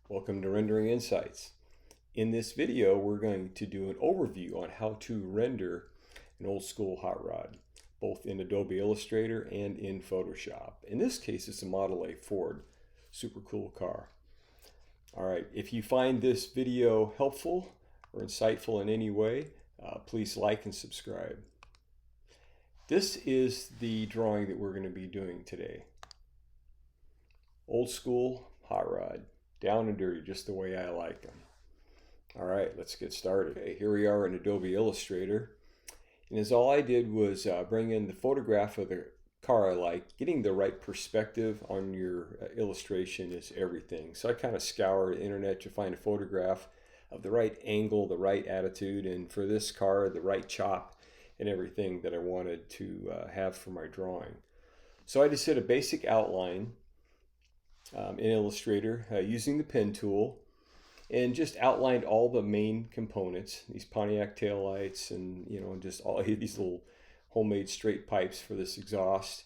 Welcome to Rendering Insights. In this video, we're going to do an overview on how to render an old school hot rod, both in Adobe Illustrator and in Photoshop. In this case, it's a Model A Ford, super cool car. All right, if you find this video helpful or insightful in any way, please like and subscribe. This is the drawing that we're going to be doing today. Old school hot rod. Down and dirty, just the way I like them. All right, let's get started. Okay, here we are in Adobe Illustrator. And as all I did was bring in the photograph of the car I like. Getting the right perspective on your illustration is everything. So I kind of scoured the internet to find a photograph of the right angle, the right attitude, and for this car, the right chop and everything that I wanted to have for my drawing. So I just did a basic outline in Illustrator using the pen tool and just outlined all the main components, these Pontiac taillights and just all these little homemade straight pipes for this exhaust,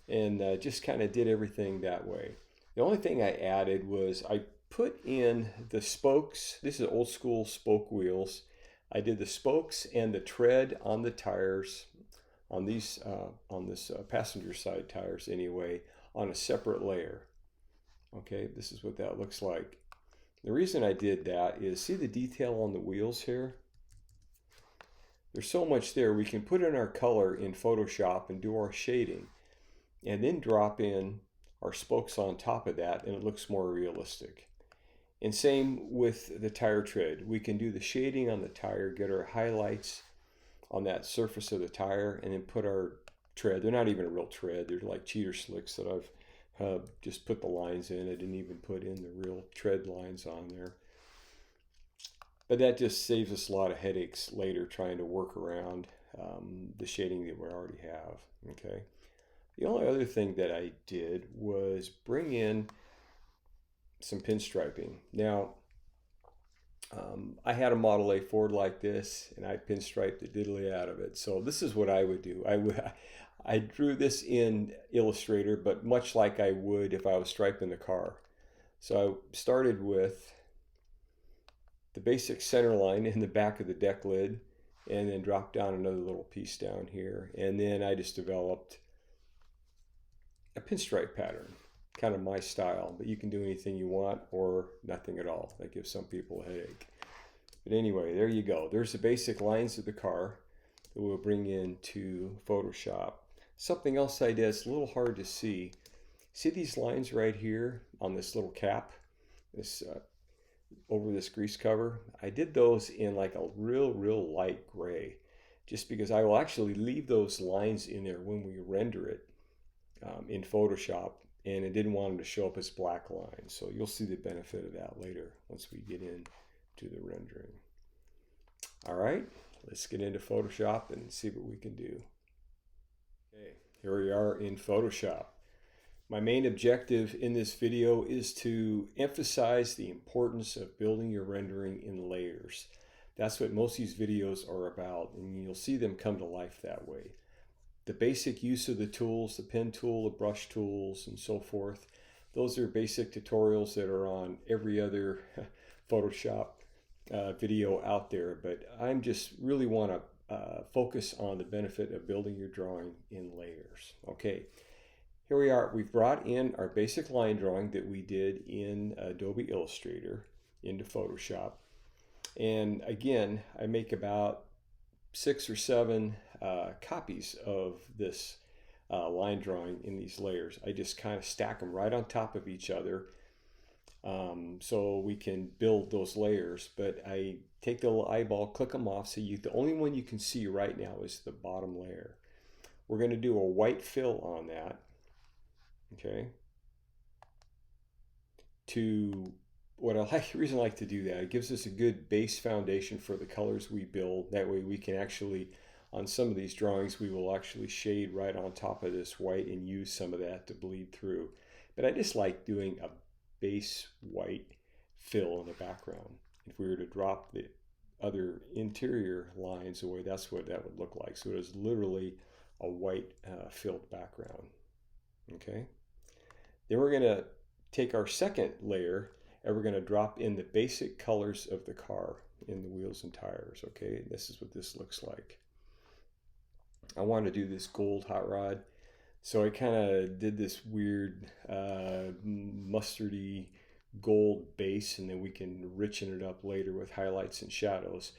and just kind of did everything that way. The only thing I added was I put in the spokes. This is old school spoke wheels. I did the spokes and the tread on the tires on these on this passenger side tires anyway on a separate layer. Okay, this is what that looks like. The reason I did that is, see the detail on the wheels here? There's so much there. We can put in our color in Photoshop and do our shading, and then drop in our spokes on top of that, and it looks more realistic. And same with the tire tread. We can do the shading on the tire, get our highlights on that surface of the tire, and then put our tread. They're not even a real tread. They're like cheater slicks that I've just put the lines in. I didn't even put in the real tread lines on there. But that just saves us a lot of headaches later trying to work around the shading that we already have. Okay. The only other thing that I did was bring in some pinstriping. Now, I had a Model A Ford like this, and I pinstriped the diddly out of it. So this is what I would do. I drew this in Illustrator, but much like I would if I was striping the car. So I started with the basic center line in the back of the deck lid, and then dropped down another little piece down here. And then I just developed a pinstripe pattern, kind of my style, but you can do anything you want or nothing at all. That gives some people a headache. But anyway, there you go. There's the basic lines of the car that we'll bring into Photoshop. Something else I did, it's a little hard to see. See these lines right here on this little cap, this over this grease cover? I did those in like a real light gray, just because I will actually leave those lines in there when we render it in Photoshop, and I didn't want them to show up as black lines. So you'll see the benefit of that later once we get into the rendering. All right, let's get into Photoshop and see what we can do. Okay, here we are in Photoshop. My main objective in this video is to emphasize the importance of building your rendering in layers. That's what most of these videos are about, and you'll see them come to life that way. The basic use of the tools, the pen tool, the brush tools, and so forth, those are basic tutorials that are on every other Photoshop video out there, but I'm just really want to focus on the benefit of building your drawing in layers. Okay, here we are. We've brought in our basic line drawing that we did in Adobe Illustrator into Photoshop. And again, I make about 6 or 7 copies of this line drawing in these layers. I just kind of stack them right on top of each other so we can build those layers. But I take the little eyeball, click them off, so the only one you can see right now is the bottom layer. We're going to do a white fill on that. Okay. The reason I like to do that, it gives us a good base foundation for the colors we build. That way we can actually, on some of these drawings, we will actually shade right on top of this white and use some of that to bleed through. But I just like doing a base white fill in the background. If we were to drop the other interior lines away, that's what that would look like. So it is literally a white filled background. Okay. Then we're going to take our second layer and we're going to drop in the basic colors of the car in the wheels and tires. Okay, this is what this looks like. I want to do this gold hot rod, so I kind of did this weird mustardy gold base, and then we can richen it up later with highlights and shadows.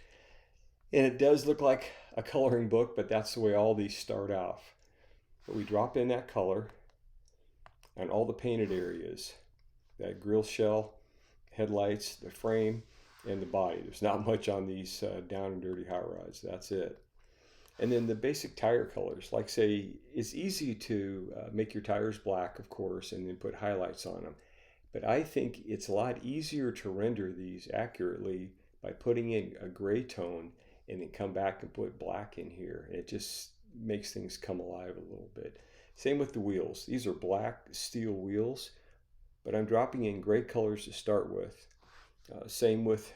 And it does look like a coloring book, but that's the way all these start off. But we drop in that color on all the painted areas, that grill shell, headlights, the frame, and the body. There's not much on these down and dirty hot rods. That's it. And then the basic tire colors, like say, it's easy to make your tires black, of course, and then put highlights on them. But I think it's a lot easier to render these accurately by putting in a gray tone and then come back and put black in here. It just makes things come alive a little bit. Same with the wheels. These are black steel wheels, but I'm dropping in gray colors to start with. Same with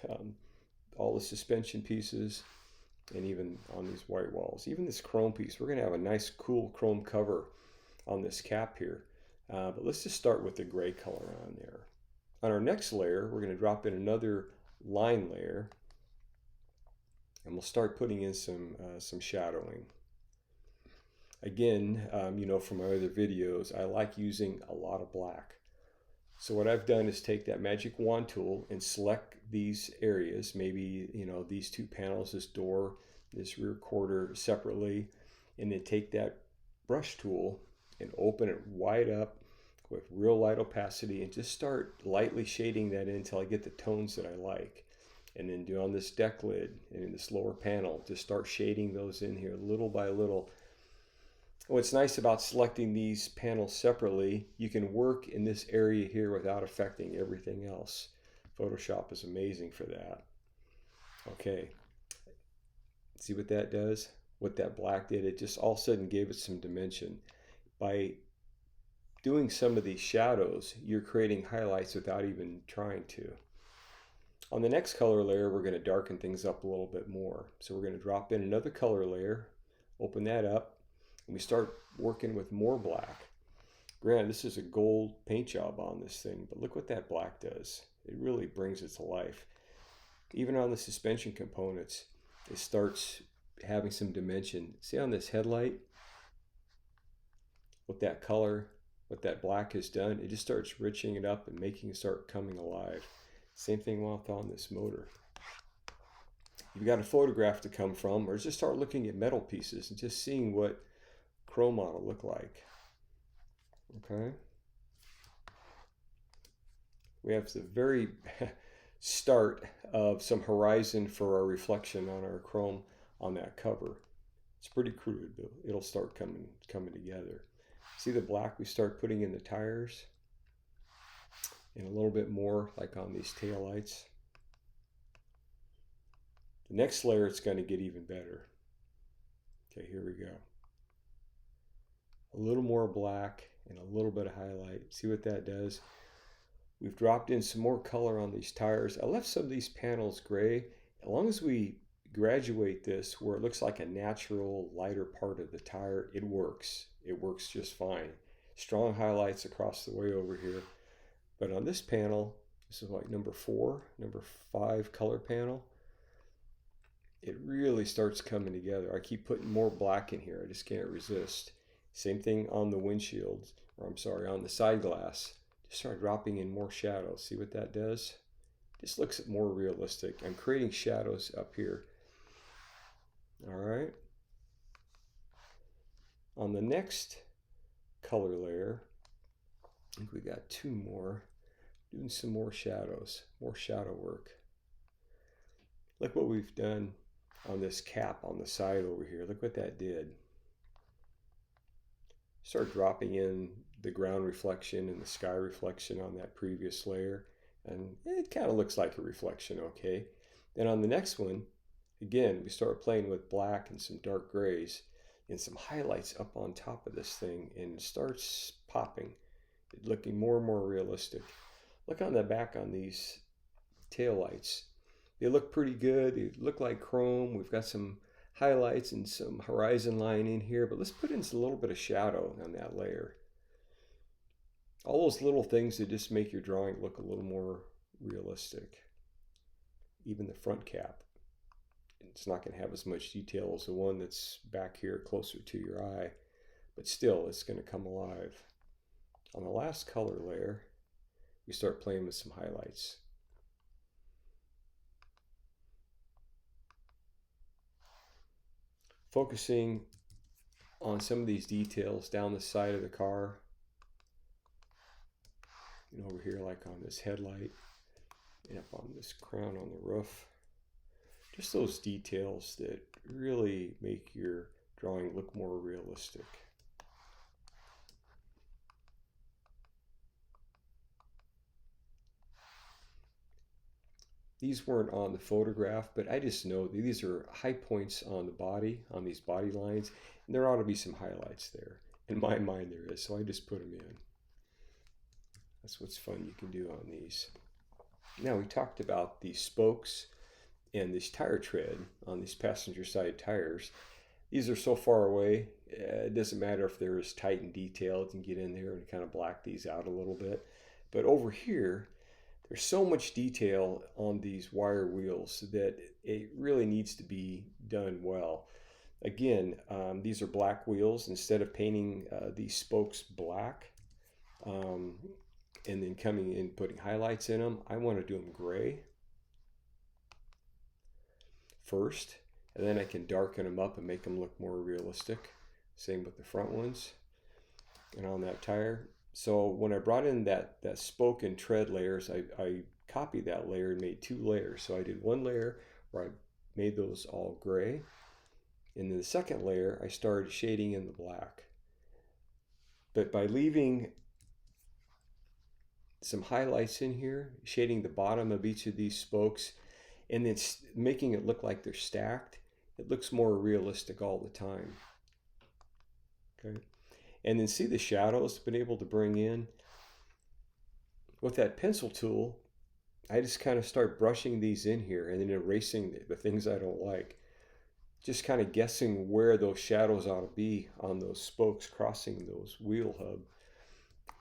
all the suspension pieces and even on these white walls. Even this chrome piece, we're going to have a nice cool chrome cover on this cap here. But let's just start with the gray color on there. On our next layer, we're going to drop in another line layer, and we'll start putting in some shadowing. Again, you know from my other videos, I like using a lot of black. So what I've done is take that magic wand tool and select these areas, maybe you know these two panels, this door, this rear quarter separately, and then take that brush tool and open it wide up with real light opacity and just start lightly shading that in until I get the tones that I like. And then do on this deck lid and in this lower panel, just start shading those in here little by little. What's nice about selecting these panels separately, you can work in this area here without affecting everything else. Photoshop is amazing for that. Okay, see what that does? What that black did, it just all of a sudden gave it some dimension. By doing some of these shadows, you're creating highlights without even trying to. On the next color layer, we're going to darken things up a little bit more. So we're going to drop in another color layer, open that up, and we start working with more black. Granted, this is a gold paint job on this thing, but look what that black does. It really brings it to life. Even on the suspension components, it starts having some dimension. See on this headlight, what that color, what that black has done, it just starts riching it up and making it start coming alive. Same thing with on this motor. You've got a photograph to come from, or just start looking at metal pieces and just seeing what chrome on will look like. Okay. We have the very start of some horizon for our reflection on our chrome on that cover. It's pretty crude, but it'll start coming together. See the black we start putting in the tires? And a little bit more like on these taillights. The next layer, it's going to get even better. Okay, here we go. A little more black and a little bit of highlight. See what that does? We've dropped in some more color on these tires. I left some of these panels gray. As long as we graduate this where it looks like a natural lighter part of the tire, it works. It works just fine. Strong highlights across the way over here. But on this panel, this is like number 5 color panel, it really starts coming together. I keep putting more black in here. I just can't resist. Same thing on the windshields, or I'm sorry, on the side glass. Just start dropping in more shadows. See what that does? Just looks more realistic. I'm creating shadows up here. All right. On the next color layer, I think we got 2 more. Doing some more shadows, more shadow work. Look what we've done on this cap on the side over here. Look what that did. Start dropping in the ground reflection and the sky reflection on that previous layer. And it kind of looks like a reflection, okay? Then on the next one, again, we start playing with black and some dark grays and some highlights up on top of this thing, and it starts popping, looking more and more realistic. Look on the back on these taillights. They look pretty good. They look like chrome. We've got some highlights and some horizon line in here, but let's put in a little bit of shadow on that layer. All those little things that just make your drawing look a little more realistic. Even the front cap, it's not going to have as much detail as the one that's back here closer to your eye, but still it's going to come alive. On the last color layer, we start playing with some highlights. Focusing on some of these details down the side of the car, and over here like on this headlight, and up on this crown on the roof. Just those details that really make your drawing look more realistic. These weren't on the photograph, but I just know these are high points on the body, on these body lines, and there ought to be some highlights there. In my mind there is, so I just put them in. That's what's fun you can do on these. Now we talked about these spokes and this tire tread on these passenger side tires. These are so far away, it doesn't matter if they're as tight and detailed. You can get in there and kind of black these out a little bit. But over here, there's so much detail on these wire wheels that it really needs to be done well. Again, these are black wheels. Instead of painting these spokes black and then coming in putting highlights in them, I want to do them gray first, and then I can darken them up and make them look more realistic. Same with the front ones and on that tire. So when I brought in that spoke and tread layers, I copied that layer and made 2 layers. So I did one layer where I made those all gray, and then the second layer I started shading in the black. But by leaving some highlights in here, shading the bottom of each of these spokes, and then making it look like they're stacked, it looks more realistic all the time. Okay. And then see the shadows been able to bring in. With that pencil tool, I just kind of start brushing these in here and then erasing the things I don't like. Just kind of guessing where those shadows ought to be on those spokes crossing those wheel hub.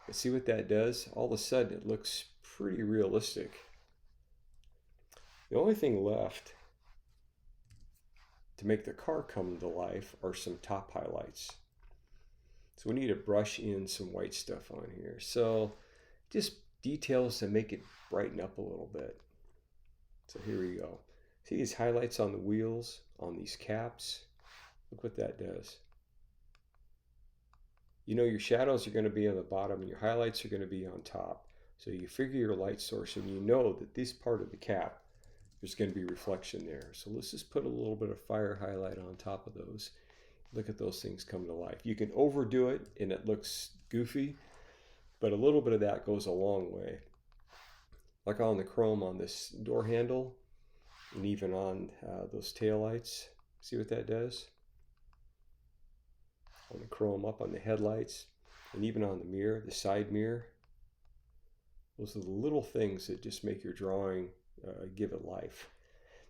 But see what that does? All of a sudden it looks pretty realistic. The only thing left to make the car come to life are some top highlights. So we need to brush in some white stuff on here. So just details to make it brighten up a little bit. So here we go. See these highlights on the wheels, on these caps? Look what that does. You know your shadows are going to be on the bottom and your highlights are going to be on top. So you figure your light source and you know that this part of the cap, there's going to be reflection there. So let's just put a little bit of fire highlight on top of those. Look at those things come to life. You can overdo it and it looks goofy, but a little bit of that goes a long way. Like on the chrome on this door handle and even on those taillights. See what that does? On the chrome up on the headlights and even on the mirror, the side mirror. Those are the little things that just make your drawing give it life.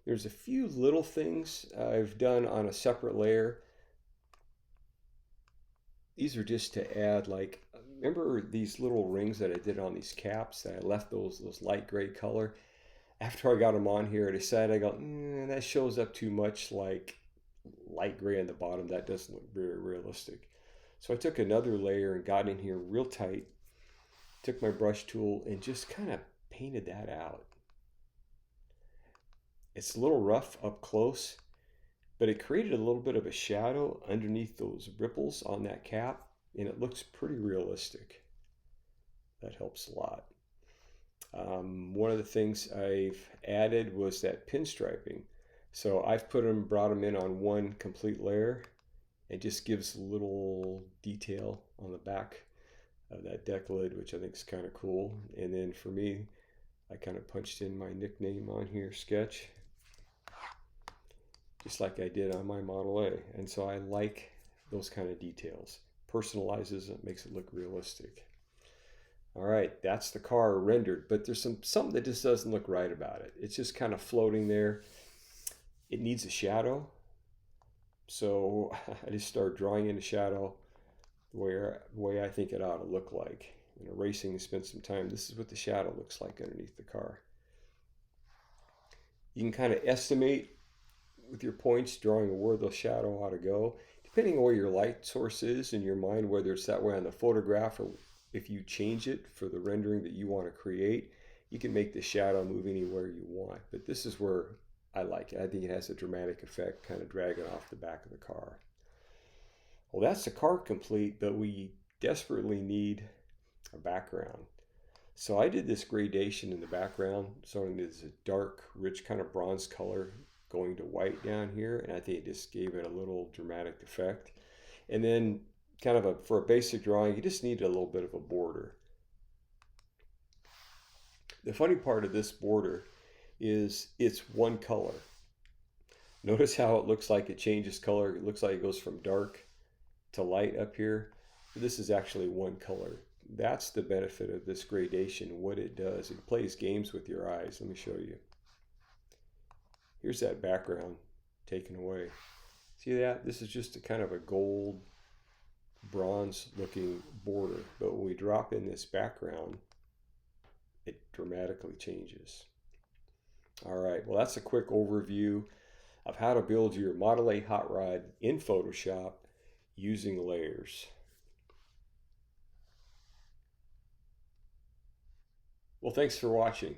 There's a few little things I've done on a separate layer. These are just to add, like, remember these little rings that I did on these caps that I left those light gray color? After I got them on here, I decided, I go, that shows up too much like light gray on the bottom. That doesn't look very realistic. So I took another layer and got in here real tight, took my brush tool and just kind of painted that out. It's a little rough up close, but it created a little bit of a shadow underneath those ripples on that cap, and it looks pretty realistic. That helps a lot. One of the things I've added was that pinstriping. So I've brought them in on one complete layer. It just gives a little detail on the back of that deck lid, which I think is kind of cool. And then for me, I kind of punched in my nickname on here, Sketch, just like I did on my Model A. And so I like those kind of details. Personalizes it, makes it look realistic. All right, that's the car rendered, but there's something that just doesn't look right about it. It's just kind of floating there. It needs a shadow. So I just started drawing in a shadow the way I think it ought to look like. And erasing and spend some time. This is what the shadow looks like underneath the car. You can kind of estimate with your points, drawing where the shadow ought to go, depending on where your light source is in your mind, whether it's that way on the photograph or if you change it for the rendering that you want to create, you can make the shadow move anywhere you want. But this is where I like it. I think it has a dramatic effect, kind of dragging off the back of the car. Well, that's the car complete, but we desperately need a background. So I did this gradation in the background, so it's a dark, rich kind of bronze color going to white down here, and I think it just gave it a little dramatic effect. And then kind of for a basic drawing, you just need a little bit of a border. The funny part of this border is it's one color. Notice how it looks like it changes color. It looks like it goes from dark to light up here. This is actually one color. That's the benefit of this gradation. What it does, it plays games with your eyes. Let me show you. Here's that background taken away. See that? This is just a kind of a gold bronze looking border, but when we drop in this background, it dramatically changes. All right, well, that's a quick overview of how to build your Model A hot rod in Photoshop using layers. Well, thanks for watching.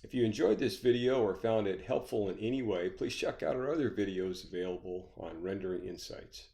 If you enjoyed this video or found it helpful in any way, please check out our other videos available on Rendering Insights.